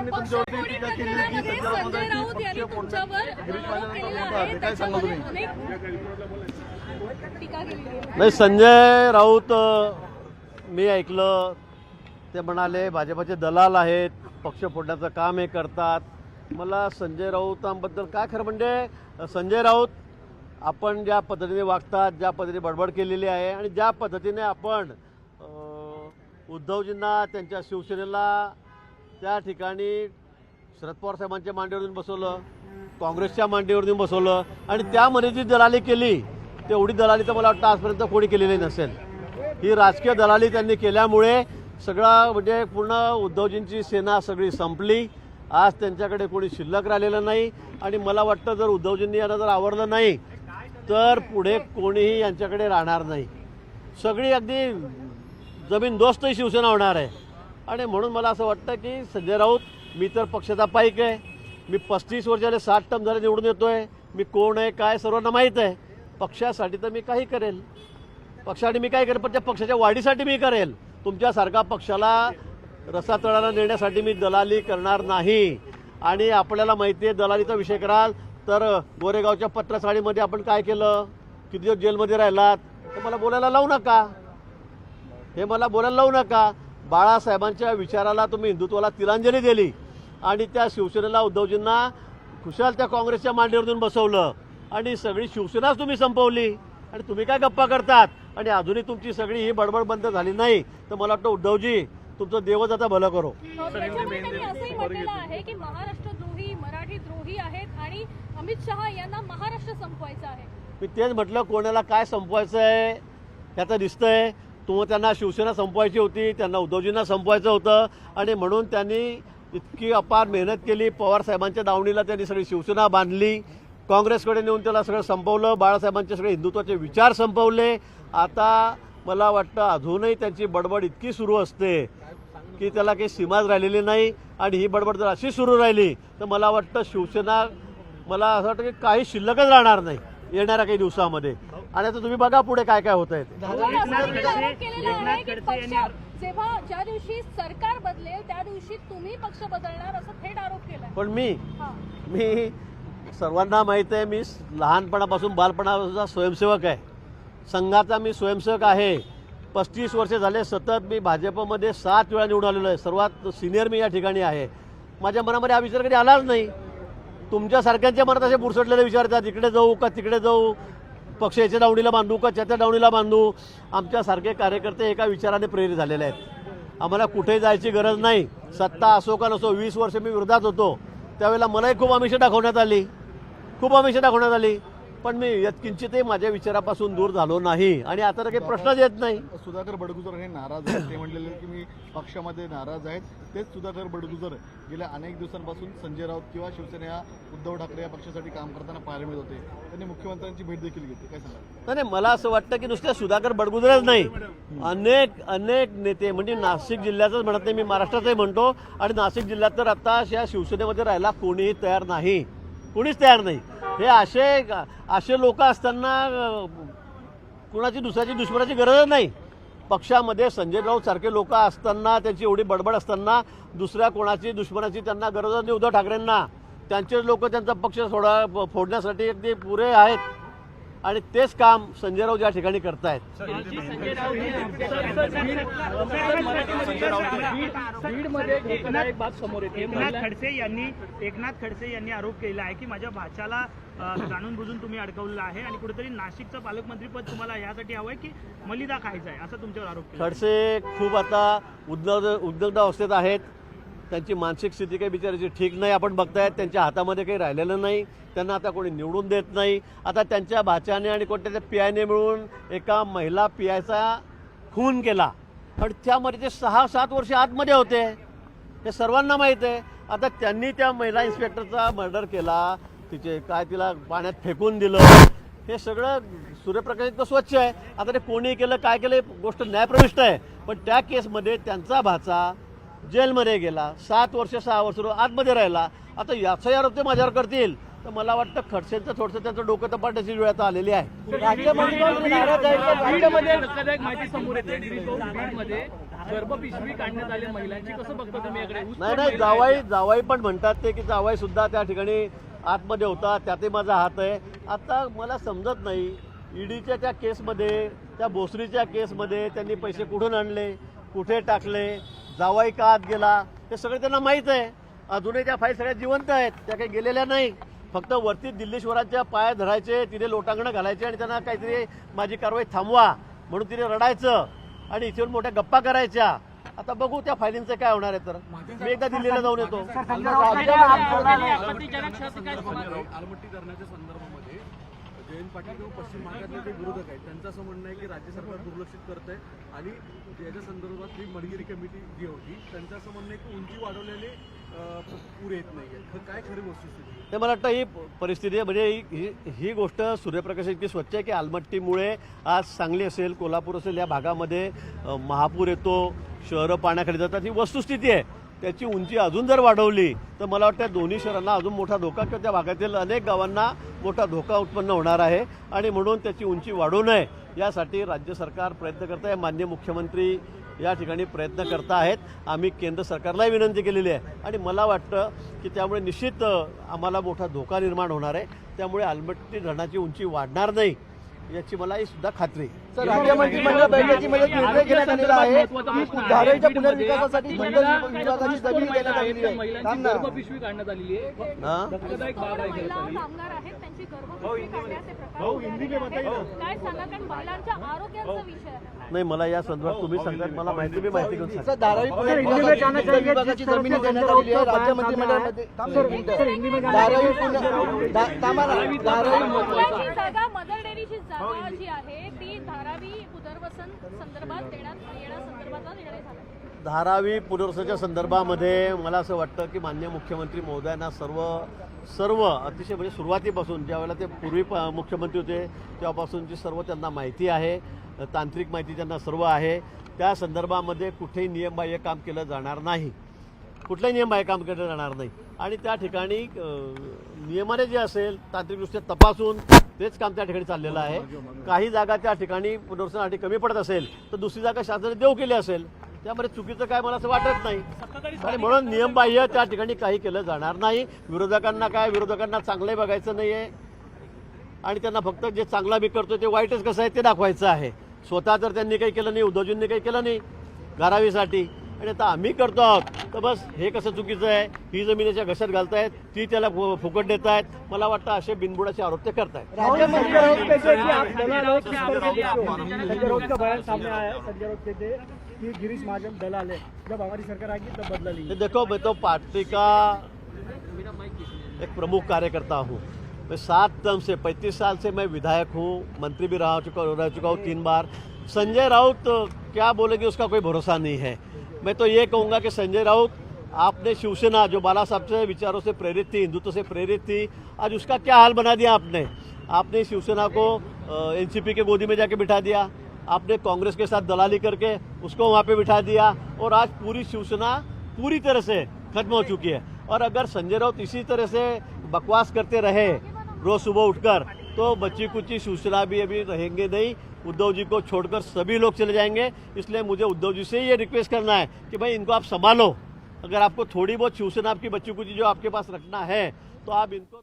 त्यांनी तुमच्यावरती टीका केली की संजय राऊत यांनी तुमच्यावर काय सांगा तुम्ही? नाही, संजय राऊत मी ऐकलं ते म्हणाले भाजपचे दलाल आहेत, पक्ष फोडण्याचं काम हे करतात. मला संजय राऊतांबद्दल काय खरं म्हणजे संजय राऊत आपण ज्या पद्धतीने वागतात, ज्या पद्धतीने बडबड केलेली आहे आणि ज्या पद्धतीने आपण उद्धवजींना त्यांच्या शिवसेनेला त्या ठिकाणी शरद पवार साहेबांच्या मांडीवरून बसवलं, काँग्रेसच्या मांडीवरून बसवलं आणि त्यामध्ये जी दलाली केली तेवढी दलाली तर मला वाटतं आजपर्यंत कोणी केलेली नसेल. ही राजकीय दलाली त्यांनी केल्यामुळे सगळा म्हणजे पूर्ण उद्धवजींची सेना सगळी संपली. आज त्यांच्याकडे कोणी शिल्लक राहिलेलं नाही आणि मला वाटतं जर उद्धवजींनी यांना जर आवडलं नाही तर पुढे कोणीही यांच्याकडे राहणार नाही. सगळी अगदी जमीनदोस्त शिवसेना होणार आहे. आणि म्हणून मला असं वाटतं की संजय राऊत, मी तर पक्षाचा पाईक आहे, मी 35 वर्षाले 60 टर्म झाले निवडून येतो आहे, मी कोण आहे काय सर्वांना माहीत आहे. पक्षासाठी तर मी काही करेल, पक्षासाठी मी काय करेल, पण त्या पक्षाच्या वाढीसाठी मी करेल. तुमच्यासारखा पक्षाला रसातळाला नेण्यासाठी मी दलाली करणार नाही. आणि आपल्याला माहिती आहे दलालीचा विषय कराल तर गोरेगावच्या पत्रसाळीमध्ये आपण काय केलं, किती दिवस जेलमध्ये राहिलात, तर मला बोलायला लावू नका, हे मला बोलायला लावू नका. बाळासाहेबांच्या विचाराला तुम्ही हिंदुत्वाला तिलांजली दिली आणि त्या शिवसेनेला उद्धवजींना खुशाल त्या काँग्रेसच्या मांडीवरून बसवलं आणि सगळी शिवसेनाच तुम्ही संपवली. आणि तुम्ही काय गप्पा करतात आणि अजूनही तुमची सगळी ही बडबड बंद झाली नाही तर मला वाटतं उद्धवजी तुमचं देवच आता भलं करो. असंही म्हटलेलं आहे की महाराष्ट्रद्रोही, मराठी द्रोही आहेत आणि अमित शहा यांना महाराष्ट्र संपवायचं आहे. मी तेच म्हटलं, कोणाला काय संपवायचं आहे याचं दिसतंय. त्यांना शिवसेना संपवायची होती, त्यांना उद्धवजींना संपवायचं होतं आणि म्हणून त्यांनी इतकी अपार मेहनत केली. पवार साहेबांच्या दावणीला त्यांनी सगळी शिवसेना बांधली, काँग्रेसकडे नेऊन त्याला सगळं संपवलं, बाळासाहेबांचे सगळे हिंदुत्वाचे विचार संपवले. आता मला वाटतं अजूनही त्यांची बडबड इतकी सुरू असते की त्याला काही सीमाच राहिलेली नाही. आणि ही बडबड जर अशी सुरू राहिली तर मला वाटतं शिवसेना, मला असं वाटतं की काही शिल्लकच राहणार नाही येणाऱ्या काही दिवसामध्ये. आणि आता तुम्ही बघा पुढे काय काय होत आहे. जेव्हा ज्या दिवशी सरकार बदलेल त्या दिवशी तुम्ही पक्ष बदलणार असं थेट आरोप केला. पण मी सर्वांना माहीत आहे, मी लहानपणापासून बालपणापासून स्वयंसेवक आहे, संघाचा मी स्वयंसेवक आहे. 35 वर्षे झाले सतत मी भाजपमध्ये 7 वेळा निवडून आलेलो आहे, सर्वात सिनियर मी या ठिकाणी आहे. माझ्या मनामध्ये हा विचार कधी आलाच नाही. तुमच्यासारख्यांच्या मनात असे बुरसटलेले विचार येतात, इकडे जाऊ का तिकडे जाऊ, पक्ष याच्या दावणीला बांधू का त्याच्या दावणीला बांधू. आमच्यासारखे कार्यकर्ते एका विचाराने प्रेरित झालेले आहेत. आम्हाला कुठेही जायची गरज नाही. सत्ता असो का नसो, 20 वर्ष मी विरोधात होतो त्यावेळेला मलाही खूप आमिषं दाखवण्यात आली, पण मी किंचितही माझ्या विचारापासून दूर झालो नाही आणि आता तर काही प्रश्नच येत नाही. सुधाकर बडगुजर हे नाराज आहेत, ते म्हणलेले की मी पक्षामध्ये नाराज आहेत. तेच सुधाकर बडगुजर गेल्या अनेक दिवसांपासून संजय राऊत किंवा शिवसेना उद्धव ठाकरे या पक्षासाठी काम करताना पाहायला मिळत होते. त्यांनी मुख्यमंत्र्यांची भेट देखील घेतली, काय सांगा? नाही, मला असं वाटतं की नुसत्या सुधाकर बडगुजरच नाही, अनेक नेते, म्हणजे नाशिक जिल्ह्याचंच म्हणत नाही, मी महाराष्ट्राचंही म्हणतो. आणि नाशिक जिल्ह्यात तर आता या शिवसेनेमध्ये राहायला कोणीही तयार नाही, कोणीच तयार नाही. हे असे लोक असताना कुणाची दुसऱ्याची दुश्मनाची गरज नाही. पक्षामध्ये संजय राऊत सारखे लोक असताना, त्यांची एवढी बडबड असताना दुसऱ्या कोणाची दुश्मनाची त्यांना गरज नाही. उद्धव ठाकरेंना त्यांचे लोक त्यांचा पक्ष फोडण्यासाठी अगदी पुरे आहेत आणि तेच काम संजय राऊत या ठिकाणी करतायत. एकनाथ खडसे यांनी आरोप केला आहे की माझ्या भाच्याला जाणून बुजून तुम्ही अडकवलेला आहे आणि कुठेतरी नाशिकचं पालकमंत्रीपद तुम्हाला यासाठी हवंय की मलिदा खायचा आहे, असं तुमच्यावर आरोप केला. खडसे खूप आता उद्विग्न अवस्थेत आहेत. त्यांची मानसिक स्थिती काही बिचारायची ठीक नाही. आपण बघतायत त्यांच्या हातामध्ये काही राहिलेलं नाही, त्यांना आता कोणी निवडून देत नाही. आता त्यांच्या भाच्याने आणि कोणत्या पीआयने मिळून एका महिला पीआयचा खून केला आणि त्यामध्ये ते 6-7 वर्ष आतमध्ये होते, हे सर्वांना माहीत आहे. आता त्यांनी त्या महिला इन्स्पेक्टरचा मर्डर केला, तिला पाण्यात फेकून दिलं, हे सगळं सूर्यप्रकाश इतकं स्वच्छ आहे. आता ते कोणी केलं काय केलं गोष्ट न्यायप्रविष्ट आहे. पण त्या केसमध्ये त्यांचा भाचा जेलमध्ये गेला, 7 वर्ष 6 वर्ष आतमध्ये राहिला. आता याचा आरोप ते माझ्यावर करतील तर मला वाटतं खडसेंचं थोडंसं त्यांचं डोकं तपासण्याची वेळ आता आलेली आहे. राज्यामध्ये धक्कादायक माहिती समोर येते. गर्भपिशवी काढण्यात आली महिलांची, कसं बघता तुम्ही याकडे? नाही जावाई पण म्हणतात ते की जावाई सुद्धा त्या ठिकाणी आतमध्ये होता, त्यातही माझा हात आहे. आता मला समजत नाही ईडीच्या त्या केसमध्ये, त्या भोसरीच्या केसमध्ये त्यांनी पैसे कुठून आणले, कुठे टाकले, जावाई का आत गेला, हे सगळं त्यांना माहीत आहे. अजूनही त्या फाईल सगळ्या जिवंत आहेत, त्या काही गेलेल्या नाही. फक्त वरती दिल्लीश्वरांच्या पाया धरायचे, तिथे लोटांगणं घालायचे आणि त्यांना काहीतरी माझी कारवाई थांबवा म्हणून तिथे रडायचं आणि इथून मोठ्या गप्पा करायच्या. आता बघू त्या फायलिंगचं काय होणार आहे. तर मी एकदा दिल्लीला जाऊन येतो. आलमट्टी धरणाच्या संदर्भामध्ये जयंत पाटील किंवा पश्चिम भागातले जे विरोधक आहेत त्यांचं असं म्हणणं आहे की राज्य सरकार दुर्लक्षित करत आहे आणि याच्या संदर्भात जी मडगिरी कमिटी जी होती त्यांचं असं म्हणणं आहे की उंची वाढवल्याने पूर येत नाही. काय खरी वस्तुस्थिती? ते मला वाटतं ही परिस्थिती आहे. म्हणजे ही गोष्ट सूर्यप्रकाश इतकी स्वच्छ आहे की आलमट्टीमुळे आज सांगली असेल, कोल्हापूर असेल या भागामध्ये महापूर येतो, शहरं पाण्याखाली जातात. ही वस्तुस्थिती आहे. त्याची उंची अजून जर वाढवली तर मला वाटतं दोन्ही शहरांना अजून मोठा धोका किंवा त्या भागातील अनेक गावांना मोठा धोका उत्पन्न होणार आहे आणि म्हणून त्याची उंची वाढू नये यासाठी राज्य सरकार प्रयत्न करत आहे. माननीय मुख्यमंत्री या ठिकाणी प्रयत्न करत आहेत. आम्ही केंद्र सरकारलाही विनंती केलेली आहे आणि मला वाटतं की त्यामुळे निश्चित आम्हाला मोठा धोका निर्माण होणार आहे. त्यामुळे आलमट्टी धरणाची उंची वाढणार नाही याची मला ही सुद्धा खात्री आहे. सर, राज्य मंत्रिमंडळ बैठकीमध्ये निर्णय घेण्यात आलेला आहे की धारावीच्या पुनर्विकासासाठी जंगल विभागाची जमीन देण्यात आलेली आहे. महिलांची गर्भपिशवी काढण्यात आलेली आहे. हां धक्कादायक बाब आहे. महिला कामगार आहेत त्यांची गर्भपिशवी काढण्याचे प्रकार घडलेले आहेत. काय सांगा, कारण महिलांच्या आरोग्याचा विषय आहे. नाही, मला या संदर्भात तुम्ही सांगतात मला माहिती घेऊन सांगतो. सर, धारावी पुनर्विकासासाठी जंगल विभागाची जमीन देण्यात आलेली आहे. राज्य मंत्रिमंडळामध्ये महत्त्वाची जागा मदर डेअरीची जागा जी आहे ती धारावी पुनर्वसन संदर्भात येण्यासंदर्भातला निर्णय झाला. धारावी पुनर्वसनाच्या संदर्भामध्ये मला असं वाटतं की माननीय मुख्यमंत्री महोदयांना सर्व अतिशय म्हणजे सुरुवातीपासून ज्यावेळेला ते पूर्वी मुख्यमंत्री होते तेव्हापासूनची सर्व त्यांना माहिती आहे, तांत्रिक माहिती त्यांना सर्व आहे. त्या संदर्भामध्ये कुठेही नियमबाह्य काम केलं जाणार नाही, कुठलंही नियमबाह्य काम केलं जाणार नाही आणि त्या ठिकाणी नियमाने जे असेल तांत्रिकदृष्ट्या तपासून तेच काम त्या ठिकाणी चाललेलं आहे. काही जागा त्या ठिकाणी पुनर्वसनासाठी कमी पडत असेल तर दुसरी जागा शासनाने देऊ केली असेल, त्यामध्ये चुकीचं काय मला असं वाटत नाही आणि म्हणून नियमबाह्य त्या ठिकाणी काही केलं जाणार नाही. विरोधकांना चांगलंही बघायचं नाही आहे आणि त्यांना फक्त जे चांगला मी करतो ते वाईटच कसं आहे ते दाखवायचं आहे. स्वतः तर त्यांनी काही केलं नाही, उद्धवजींनी काही केलं नाही धारावीसाठी आणि आता आम्ही करतो आहोत. तर बस हे कसं चुकीचं आहे, ही जमिनीच्या घशात घालतायत, ती त्याला फुकट देत आहेत. मला वाटतं असे बिनबुडाचे आरोप ते करतायत. संजय राउत का बयान सामने आया है, संजय राउत कहते हैं कि गिरीश महाजन दलाल है, जब हमारी सरकार आएगी तब बदला लेंगे. देखो, मैं तो पार्टी का एक प्रमुख कार्यकर्ता हूँ. मैं 7 टर्म से 35 साल से मैं विधायक हूँ, मंत्री भी रह चुका हूँ 3 बार. संजय राउत क्या बोलेंगे उसका कोई भरोसा नहीं है. मैं तो ये कहूँगा कि संजय राउत, आपने शिवसेना जो बाला साहब से विचारों से प्रेरित थी, हिंदुत्व से प्रेरित थी, आज उसका क्या हाल बना दिया आपने शिवसेना को एनसीपी के गोदी में जाके बिठा दिया, आपने कांग्रेस के साथ दलाली करके उसको वहाँ पे बिठा दिया और आज पूरी शिवसेना पूरी तरह से खत्म हो चुकी है. और अगर संजय राउत इसी तरह से बकवास करते रहे रोज सुबह उठकर तो बच्ची कुची शिवसेना भी अभी रहेंगे नहीं. उद्धव जी को छोड़कर सभी लोग चले जाएंगे. इसलिए मुझे उद्धव जी से ये रिक्वेस्ट करना है कि भाई इनको आप संभालो. अगर आपको थोड़ी बहुत शिवसेना आपकी बच्ची कुची जो आपके पास रखना है तो आप इनको